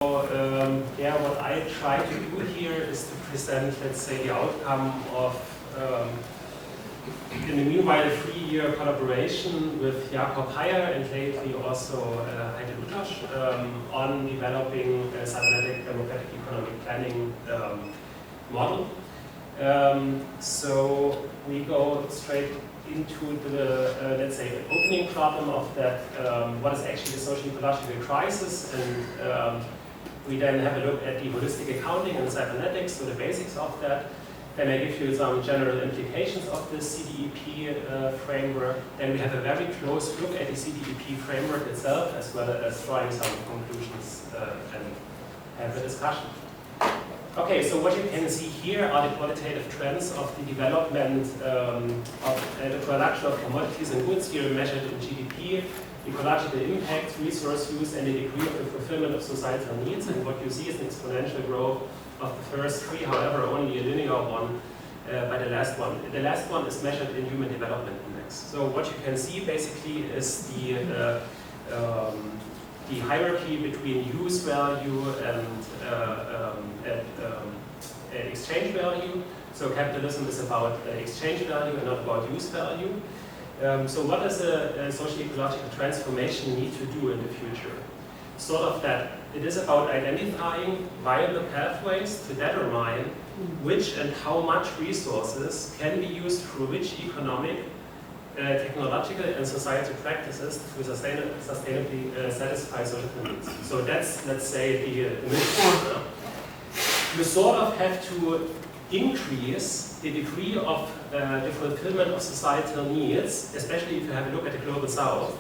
Yeah, what I try to do here is to present, let's say, the outcome of, in the meanwhile, a 3-year collaboration with Jakob and lately also Heide Lutosch on developing a cybernetic democratic economic planning model. So we go straight into the, let's say, opening problem of that, what is actually the social ecological crisis, and we then have a look at the holistic accounting and cybernetics, so the basics of that. Then I give you some general implications of the CDEP framework. Then we have a very close look at the CDEP framework itself, as well as drawing some conclusions and have a discussion. Okay, so what you can see here are the qualitative trends of the development of the production of commodities and goods here measured in GDP, ecological impact, resource use, and the degree of the fulfillment of societal needs. And what you see is an exponential growth of the first three, however, only a linear one by the last one. The last one is measured in Human Development Index. So what you can see basically is the hierarchy between use value and exchange value. So capitalism is about exchange value and not about use value. So what does a social ecological transformation need to do in the future? Sort of that it is about identifying viable pathways to determine which and how much resources can be used through which economic, technological and societal practices to sustainably satisfy social needs. So that's, let's say, the mission. You sort of have to increase the degree of the fulfillment of societal needs, especially if you have a look at the global south,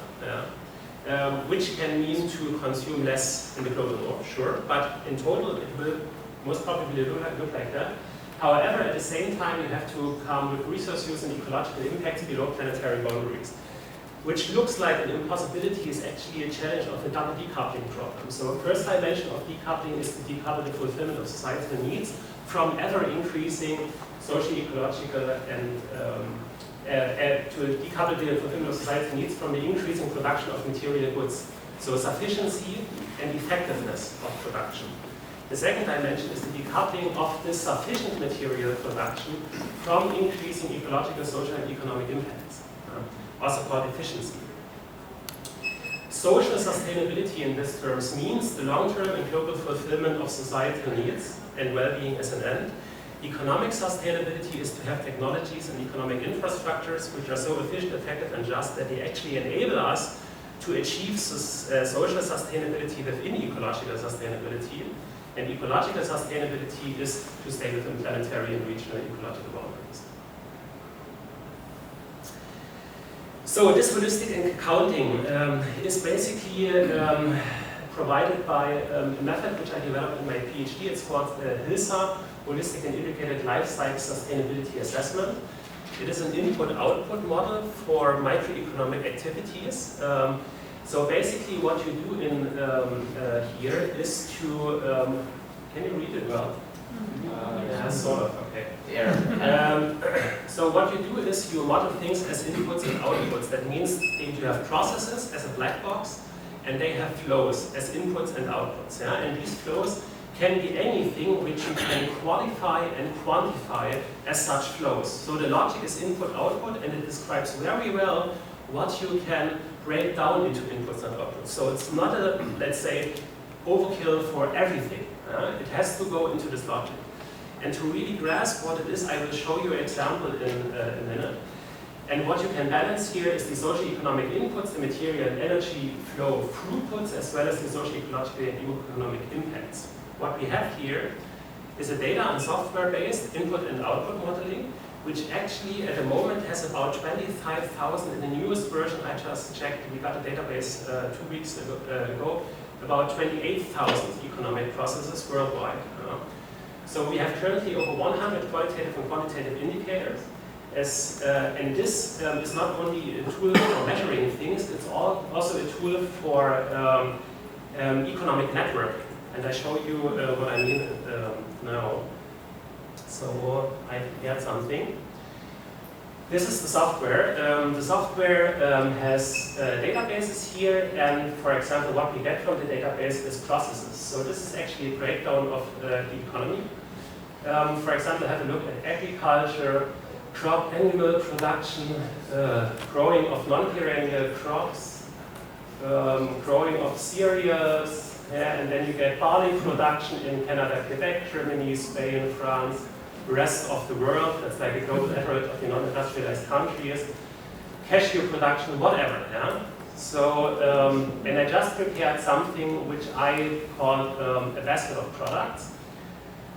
which can mean to consume less in the global north, sure, but in total it will most probably look like that. However, at the same time, you have to come with resource use and ecological impacts below planetary boundaries, which looks like an impossibility is actually a challenge of the double decoupling problem. So first dimension of decoupling is to decouple the fulfillment of societal needs from ever-increasing social, ecological, and to decouple the fulfillment of societal needs from the increasing production of material goods. So sufficiency and effectiveness of production. The second dimension is the decoupling of the sufficient material production from increasing ecological, social, and economic impacts, also called efficiency. Social sustainability in this terms means the long-term and global fulfillment of societal needs and well-being as an end. Economic sustainability is to have technologies and economic infrastructures which are so efficient, effective, and just that they actually enable us to achieve social sustainability within ecological sustainability. And ecological sustainability is to stay within planetary and regional ecological boundaries. So this holistic accounting is basically provided by a method which I developed in my PhD. It's called HILSA, Holistic and Integrated Lifecycle Sustainability Assessment. It is an input-output model for microeconomic activities. So basically what you do in here is to, can you read it well? Yeah, sort of, okay. Yeah. So what you do is you model things as inputs and outputs. That means you have processes as a black box, and they have flows as inputs and outputs. Yeah? And these flows can be anything which you can qualify and quantify as such flows. So the logic is input-output, and it describes very well what you can break down into inputs and outputs. So it's not a, let's say, overkill for everything. It has to go into this logic. And to really grasp what it is, I will show you an example in a minute. And what you can balance here is the socio-economic inputs, the material and energy flow throughputs, as well as the socio-ecological and economic impacts. What we have here is a data and software-based input and output modeling, which actually at the moment has about 25,000 in the newest version. I just checked, we got a database 2 weeks ago, about 28,000 economic processes worldwide. So we have currently over 100 qualitative and quantitative indicators. And this is not only a tool for measuring things, it's also a tool for economic networking. And I show you what I mean now. So I prepared something. This is the software. The software has databases here, and for example, what we get from the database is processes. So this is actually a breakdown of the economy. For example, have a look at agriculture, crop animal production, growing of non-perennial crops, growing of cereals, yeah, and then you get barley production in Canada, Quebec, Germany, Spain, France, rest of the world. That's like a global average of the non-industrialized countries, cashew production, whatever. Yeah? So, and I just prepared something which I call a basket of products.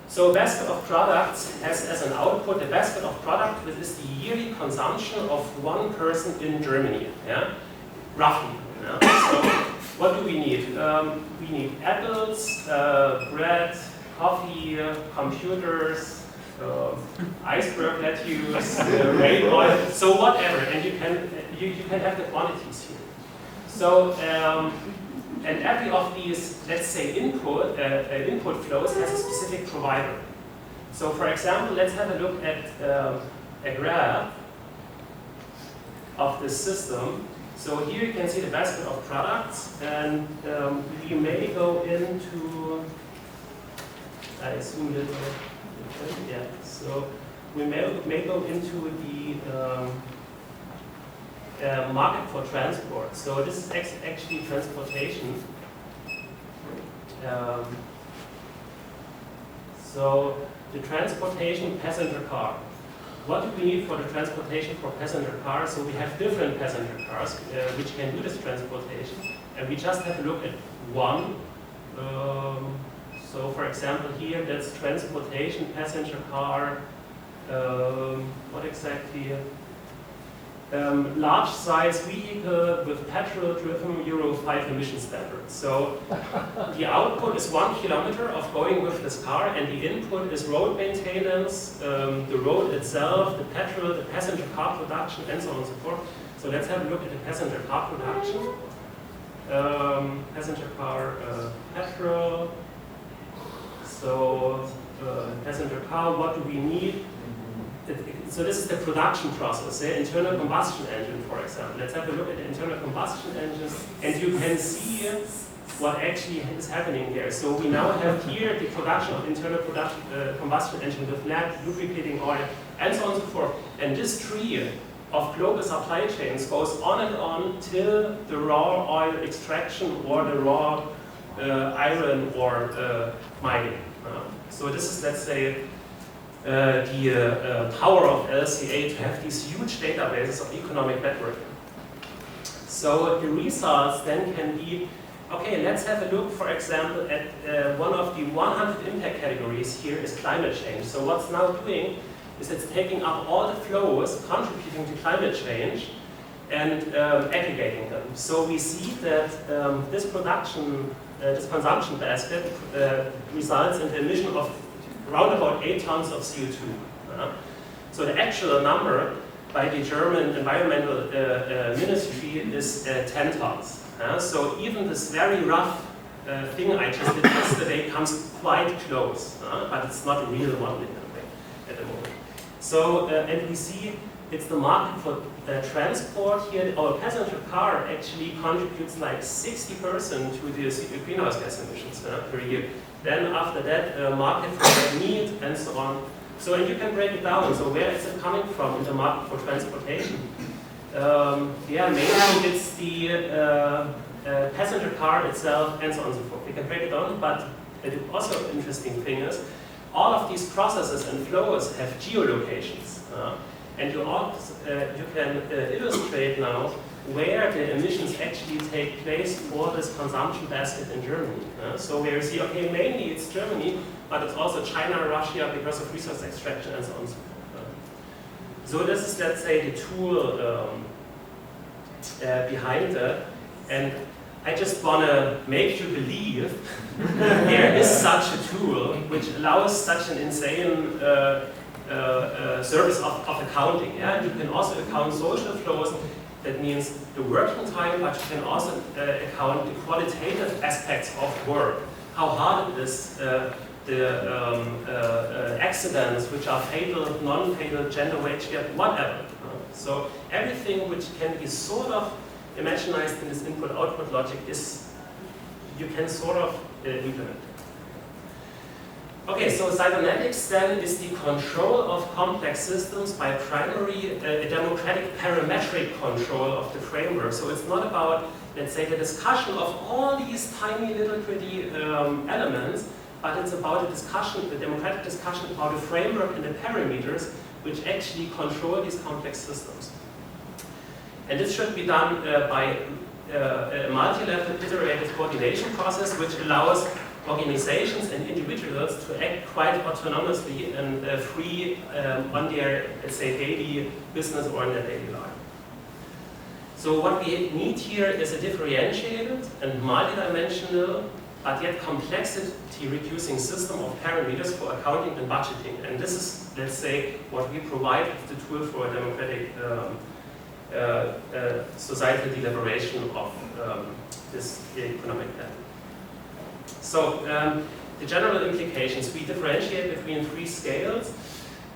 So a basket of products has as an output a basket of product, which is the yearly consumption of one person in Germany, yeah? Roughly. Yeah? So what do we need? We need apples, bread, coffee, computers, iceberg lettuce, rain oil, so whatever, and you can have the quantities here. So and every of these, let's say, input flows has a specific provider. So for example, let's have a look at a graph of this system. So here you can see the basket of products, and we may go into, I assume little, yeah. So we may go into the market for transport. So this is actually transportation. So the transportation passenger car. What do we need for the transportation for passenger cars? So we have different passenger cars which can do this transportation, and we just have a look at one. So for example here, that's transportation passenger car, what exactly? Large size vehicle with petrol driven Euro 5 emission standard. So the output is 1 kilometer of going with this car, and the input is road maintenance, the road itself, the petrol, the passenger car production, and so on and so forth. So let's have a look at the passenger car production. Passenger car petrol. So passenger car, what do we need? So this is the production process, the internal combustion engine, for example. Let's have a look at the internal combustion engine, and you can see what actually is happening here. So we now have here the production of internal combustion engine with net, lubricating oil, and so on and so forth. And this tree of global supply chains goes on and on till the raw oil extraction or the raw iron ore mining. So this is, let's say, the power of LCA to have these huge databases of economic networking. So the results then can be, okay, let's have a look, for example, at one of the 100 impact categories here is climate change. So what's now doing is it's taking up all the flows contributing to climate change and aggregating them. So we see that this consumption basket results in the emission of around about 8 tons of CO2. So the actual number by the German Environmental Ministry is 10 tons. So even this very rough thing I just did yesterday comes quite close, but it's not a real one at the moment. So, and we see it's the market for transport here. Our passenger car actually contributes like 60% to the greenhouse gas emissions per year. Then after that, market for meat and so on. So, and you can break it down. So where is it coming from in the market for transportation? Yeah, mainly it's the passenger car itself and so on and so forth. We can break it down, but the also interesting thing is all of these processes and flows have geolocations. And you can illustrate now where the emissions actually take place for this consumption basket in Germany. So where you see, okay, mainly it's Germany, but it's also China, Russia, because of resource extraction and so on and so forth. So this is, let's say, the tool behind that. And I just want to make you believe there is such a tool which allows such an insane service of accounting. Yeah? You can also account social flows. That means the working time, but you can also account the qualitative aspects of work. How hard it is, the accidents which are fatal, non-fatal, gender wage gap, whatever. So everything which can be sort of imaginized in this input-output logic is, you can sort of implement. Okay, so cybernetics then is the control of complex systems by primary a democratic parametric control of the framework. So it's not about, let's say, the discussion of all these tiny little pretty elements, but it's about a discussion, the democratic discussion about the framework and the parameters which actually control these complex systems. And this should be done by a multi-level iterative coordination process which allows organizations and individuals to act quite autonomously and free on their, let's say, daily business or in their daily life. So what we need here is a differentiated and multidimensional, but yet complexity-reducing system of parameters for accounting and budgeting. And this is, let's say, what we provide as the tool for a democratic societal deliberation of this economic plan. So the general implications, we differentiate between three scales.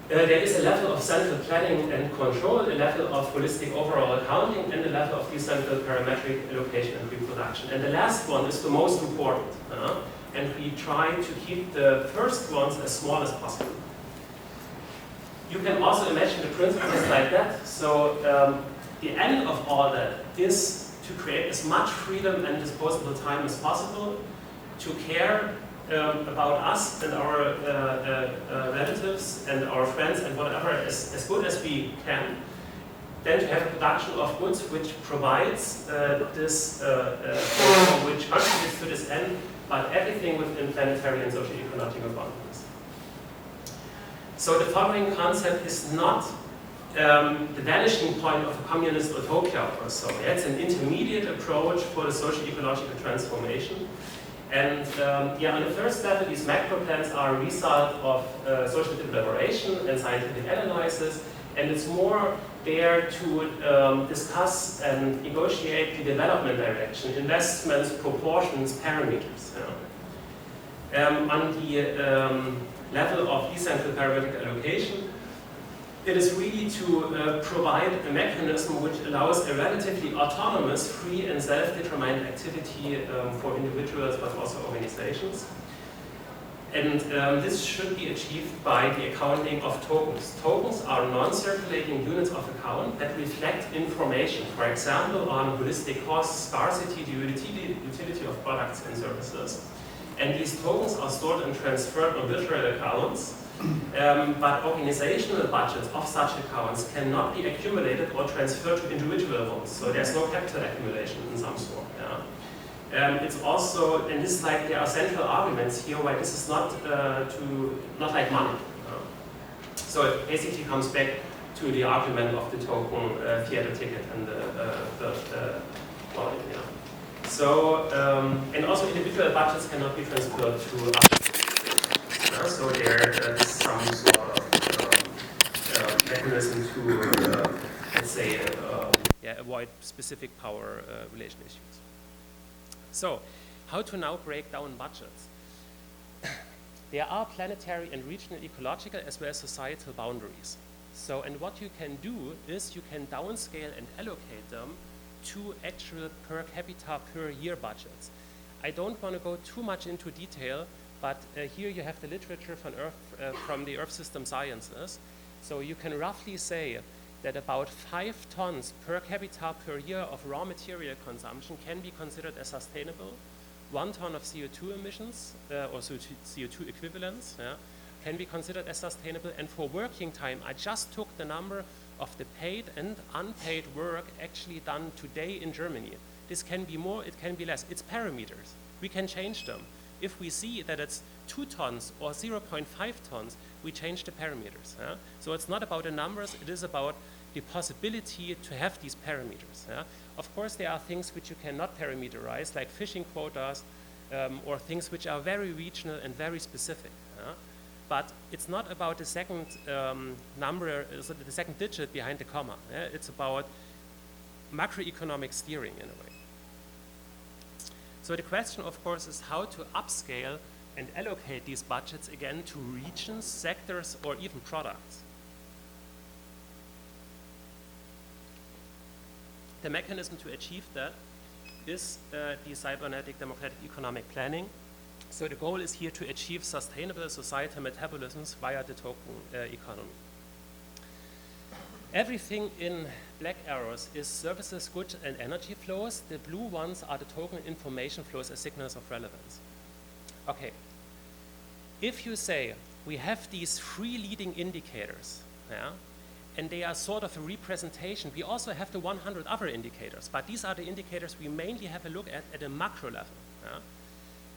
There is a level of central planning and control, a level of holistic overall accounting, and a level of decentral parametric allocation and reproduction. And the last one is the most important. And we try to keep the first ones as small as possible. You can also imagine the principles like that. So the end of all that is to create as much freedom and disposable time as possible, to care about us and our relatives and our friends and whatever as good as we can, then to have a production of goods which provides this, which contributes to this end, but everything within planetary and socio-ecological boundaries. So the following concept is not the vanishing point of a communist utopia or so. It's an intermediate approach for the socio-ecological transformation. And on the first level, these macro plans are a result of social deliberation and scientific analysis, and it's more there to discuss and negotiate the development direction, investments, proportions, parameters. On the level of decentral parametric allocation, it is really to provide a mechanism which allows a relatively autonomous, free and self-determined activity for individuals but also organizations. And this should be achieved by the accounting of tokens. Tokens are non-circulating units of account that reflect information, for example, on holistic cost, scarcity, the utility of products and services. And these tokens are stored and transferred on virtual accounts. But organizational budgets of such accounts cannot be accumulated or transferred to individual ones. So there's no capital accumulation in some sort. It's also, and this is like, there are central arguments here why this is not not like money. So it basically comes back to the argument of the token theater ticket and the wallet. So and also individual budgets cannot be transferred to other. So there is some sort of mechanism to, let's say, avoid specific power relation issues. So, how to now break down budgets? There are planetary and regional ecological as well as societal boundaries. So, and what you can do is you can downscale and allocate them to actual per capita per year budgets. I don't want to go too much into detail, but here you have the literature from the Earth System Sciences. So you can roughly say that about 5 tons per capita per year of raw material consumption can be considered as sustainable. 1 ton of CO2 emissions, or CO2 equivalents, can be considered as sustainable. And for working time, I just took the number of the paid and unpaid work actually done today in Germany. This can be more, it can be less. It's parameters. We can change them. If we see that it's 2 tons or 0.5 tons, we change the parameters. So it's not about the numbers, it is about the possibility to have these parameters. Of course, there are things which you cannot parameterize, like fishing quotas, or things which are very regional and very specific. But it's not about the second number, so the second digit behind the comma. It's about macroeconomic steering in a way. So the question, of course, is how to upscale and allocate these budgets again to regions, sectors, or even products. The mechanism to achieve that is the cybernetic democratic economic planning. So the goal is here to achieve sustainable societal metabolisms via the token economy. Everything in black arrows is services, goods, and energy flows. The blue ones are the token information flows as signals of relevance. Okay. If you say we have these 3 leading indicators, yeah, and they are sort of a representation, we also have the 100 other indicators, but these are the indicators we mainly have a look at a macro level. Yeah.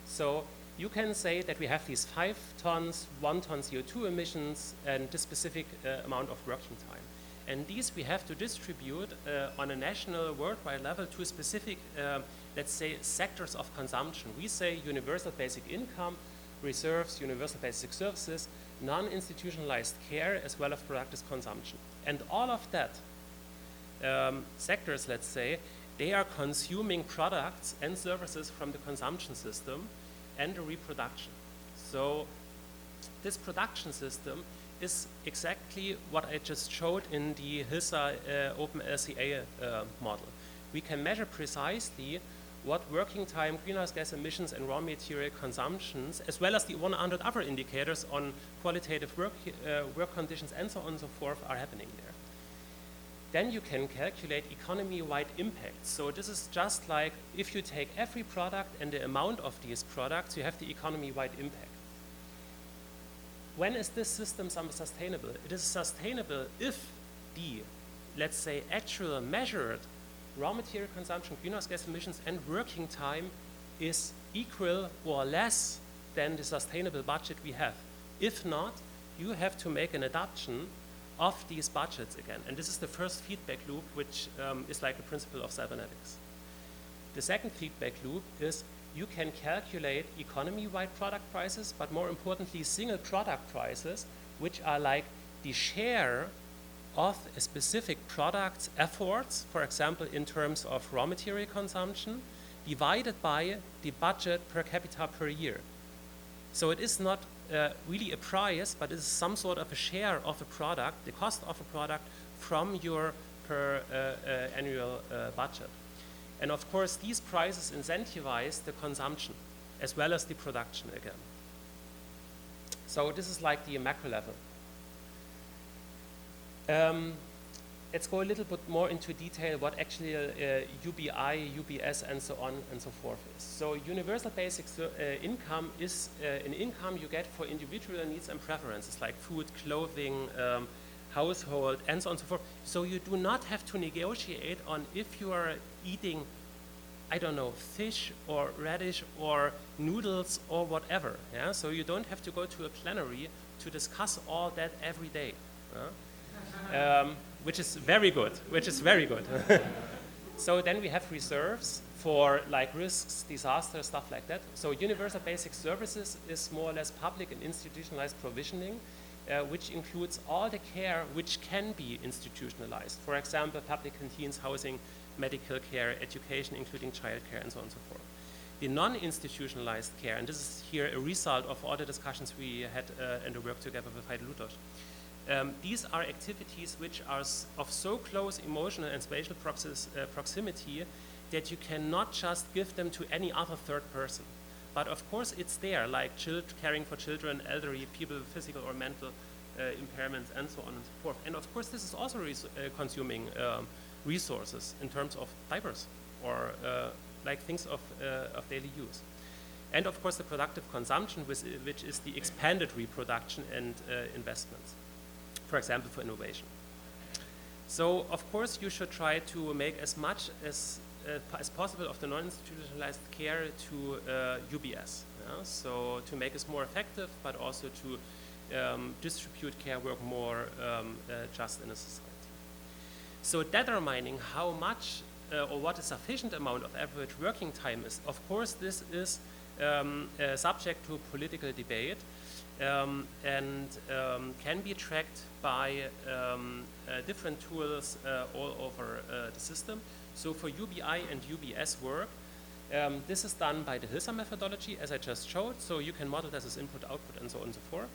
So you can say that we have these 5 tons, 1 ton CO2 emissions, and this specific amount of working time. And these we have to distribute on a national, worldwide level to specific, let's say, sectors of consumption. We say universal basic income, reserves, universal basic services, non-institutionalized care, as well as productive consumption. And all of that sectors, let's say, they are consuming products and services from the consumption system and the reproduction. So this production system is exactly what I just showed in the HILSA OpenLCA model. We can measure precisely what working time, greenhouse gas emissions, and raw material consumptions, as well as the 100 other indicators on qualitative work conditions and so on and so forth, are happening there. Then you can calculate economy-wide impact. So this is just like if you take every product and the amount of these products, you have the economy-wide impact. When is this system sustainable? It is sustainable if the, let's say, actual measured raw material consumption, greenhouse gas emissions, and working time is equal or less than the sustainable budget we have. If not, you have to make an adaptation of these budgets again. And this is the first feedback loop, which is like the principle of cybernetics. The second feedback loop is you can calculate economy-wide product prices, but more importantly, single product prices, which are like the share of a specific product's efforts, for example, in terms of raw material consumption, divided by the budget per capita per year. So it is not really a price, but it is some sort of a share of a product, the cost of a product, from your per annual budget. And of course, these prices incentivize the consumption as well as the production again. So this is like the macro level. Let's go a little bit more into detail what actually UBI, UBS, and so on and so forth is. So universal basic income is an income you get for individual needs and preferences like food, clothing, household, and so on and so forth. So you do not have to negotiate on if you are eating, I don't know, fish or radish or noodles or whatever. Yeah? So you don't have to go to a plenary to discuss all that every day. Which is very good, So then we have reserves for like risks, disasters, stuff like that. So universal basic services is more or less public and institutionalized provisioning, which includes all the care which can be institutionalized. For example, public canteens, housing, medical care, education, including child care, and so on and so forth. The non-institutionalized care, and this is here a result of all the discussions we had and the work together with Heide Lutosh. These are activities which are of so close emotional and spatial proximity that you cannot just give them to any other third person. But of course it's there, like caring for children, elderly people with physical or mental impairments, and so on and so forth. And of course this is also consuming resources in terms of diapers or like things of daily use. And of course the productive consumption, which is the expanded reproduction and investments, for example, for innovation. So, of course, you should try to make as much as possible of the non-institutionalized care to UBS. Yeah? So, to make it more effective, but also to distribute care work more just in a society. So, determining how much or what a sufficient amount of average working time is, of course, this is subject to political debate. And can be tracked by different tools all over the system. So for UBI and UBS work, this is done by the HILSA methodology, as I just showed. So you can model this as input, output, and so on and so forth.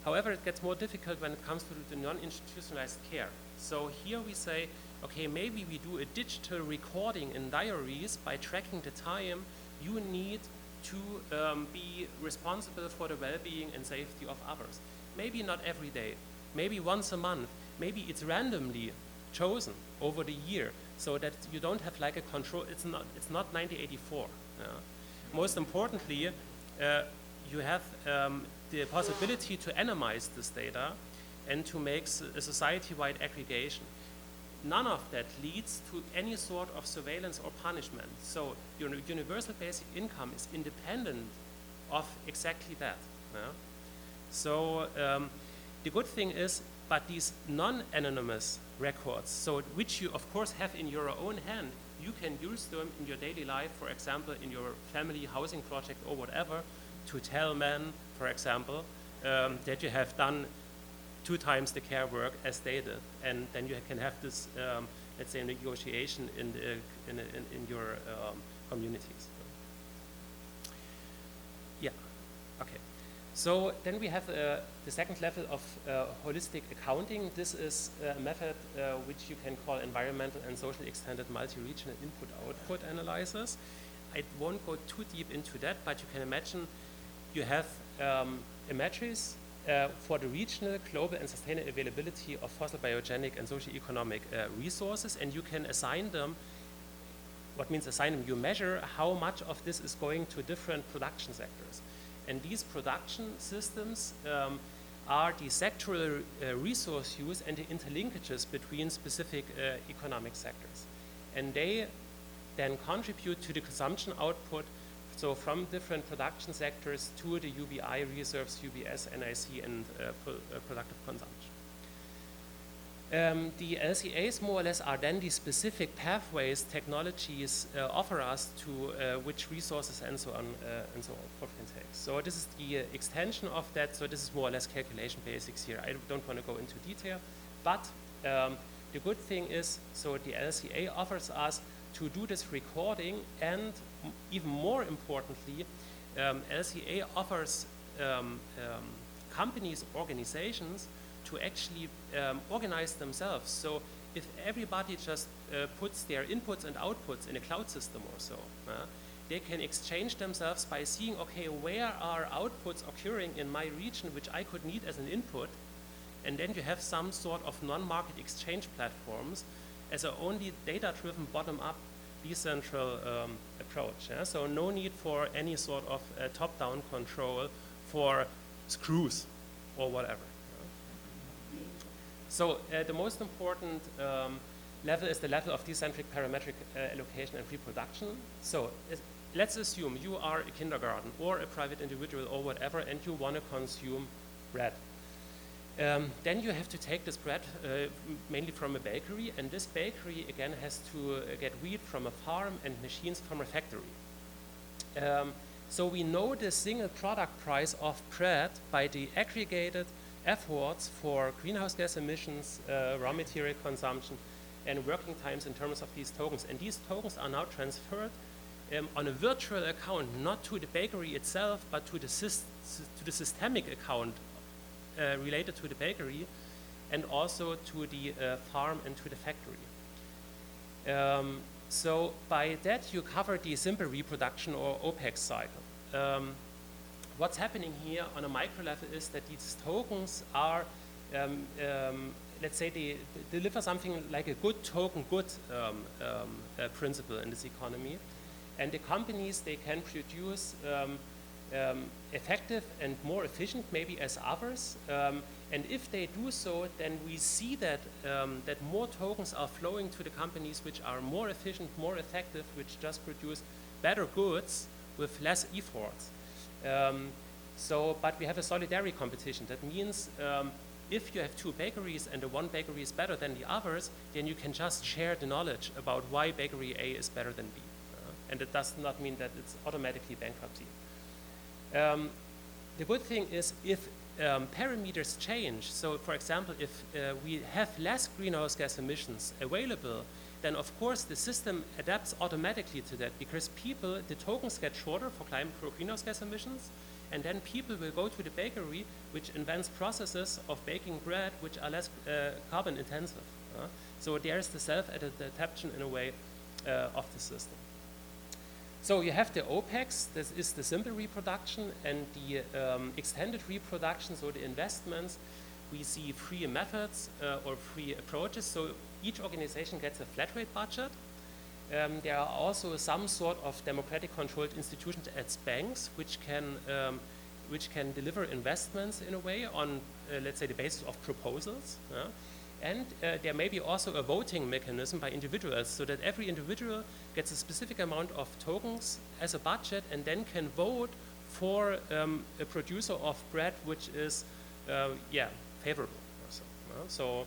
However, it gets more difficult when it comes to the non-institutionalized care. So here we say okay, maybe we do a digital recording in diaries by tracking the time you need to be responsible for the well-being and safety of others. Maybe not every day, maybe once a month, maybe it's randomly chosen over the year so that you don't have like a control. It's not 1984. Most importantly, you have the possibility to anonymize this data and to make a society-wide aggregation. None of that leads to any sort of surveillance or punishment. So your universal basic income is independent of exactly that. So the good thing is, but these non-anonymous records, so which you of course have in your own hand, you can use them in your daily life, for example, in your family housing project or whatever, to tell men, for example, that you have done 2 times the care work as they did, and then you can have this, let's say, negotiation in your communities. Yeah, okay. So then we have the second level of holistic accounting. This is a method which you can call environmental and social extended multi-regional input-output analysis. I won't go too deep into that, but you can imagine you have a matrix for the regional, global, and sustainable availability of fossil, biogenic, and socio-economic resources, and you can assign them. What means assign them? You measure how much of this is going to different production sectors. And these production systems are the sectoral resource use and the interlinkages between specific economic sectors. And they then contribute to the consumption output, so from different production sectors to the UBI reserves, UBS, NIC, and productive consumption. The LCAs more or less are then the specific pathways technologies offer us to which resources and so on forth can take. So this is the extension of that. So this is more or less calculation basics here. I don't want to go into detail, but the good thing is, so the LCA offers us to do this recording, and even more importantly, LCA offers companies, organizations, to actually organize themselves. So if everybody just puts their inputs and outputs in a cloud system or so, they can exchange themselves by seeing, okay, where are outputs occurring in my region which I could need as an input, and then you have some sort of non-market exchange platforms as a only data-driven bottom-up decentral approach. So no need for any sort of top-down control for screws or whatever. So the most important level is the level of decentric parametric allocation and reproduction. So let's assume you are a kindergarten or a private individual or whatever, and you want to consume bread. Then you have to take this bread mainly from a bakery, and this bakery again has to get wheat from a farm and machines from a factory. So we know the single product price of bread by the aggregated efforts for greenhouse gas emissions, raw material consumption, and working times in terms of these tokens. And these tokens are now transferred on a virtual account, not to the bakery itself, but to the systemic account related to the bakery, and also to the farm and to the factory. So by that you cover the simple reproduction or OPEX cycle. What's happening here on a micro level is that these tokens are, let's say, they deliver something like a good token, good principle in this economy. And the companies, they can produce effective and more efficient maybe as others. And if they do so, then we see that, that more tokens are flowing to the companies which are more efficient, more effective, which just produce better goods with less efforts. But we have a solidarity competition. That means if you have 2 bakeries and the one bakery is better than the others, then you can just share the knowledge about why bakery A is better than B. And it does not mean that it's automatically bankruptcy. The good thing is if parameters change, so for example, if we have less greenhouse gas emissions available, then of course the system adapts automatically to that, because the tokens get shorter for greenhouse gas emissions, and then people will go to the bakery which invents processes of baking bread which are less carbon intensive. So there's the self-adaptation in a way of the system. So you have the OPEX, this is the simple reproduction, and the extended reproduction, so the investments. We see free methods or free approaches. So each organization gets a flat rate budget. There are also some sort of democratic controlled institutions as banks, which can deliver investments in a way on, let's say, the basis of proposals. And there may be also a voting mechanism by individuals, so that every individual gets a specific amount of tokens as a budget and then can vote for a producer of bread which is, favorable. So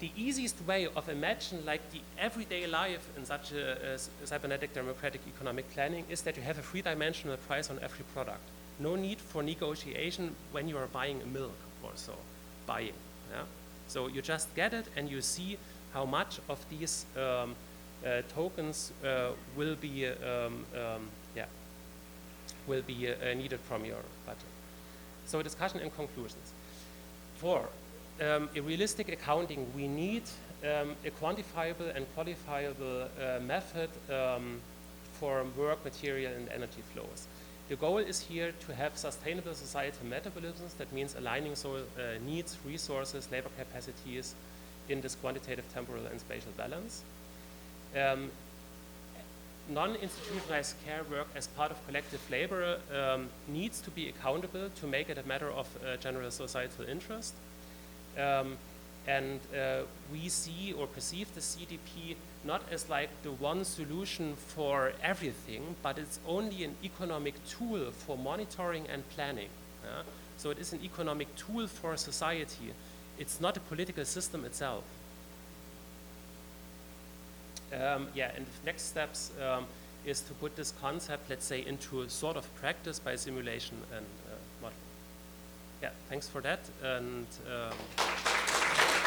the easiest way of imagine like the everyday life in such a cybernetic democratic economic planning is that you have a three-dimensional price on every product. No need for negotiation when you are buying a milk or so. Buying, So you just get it and you see how much of these tokens will be needed from your budget. So discussion and conclusions. For a realistic accounting, we need a quantifiable and qualifiable method for work, material, and energy flows. The goal is here to have sustainable societal metabolisms. That means aligning needs, resources, labor capacities in this quantitative, temporal, and spatial balance. Non-institutionalized care work as part of collective labor needs to be accountable to make it a matter of general societal interest. We see or perceive the CDP not as like the one solution for everything, but it's only an economic tool for monitoring and planning. So it is an economic tool for society. It's not a political system itself. And the next steps is to put this concept, let's say, into a sort of practice by simulation and modeling. Yeah, thanks for that. And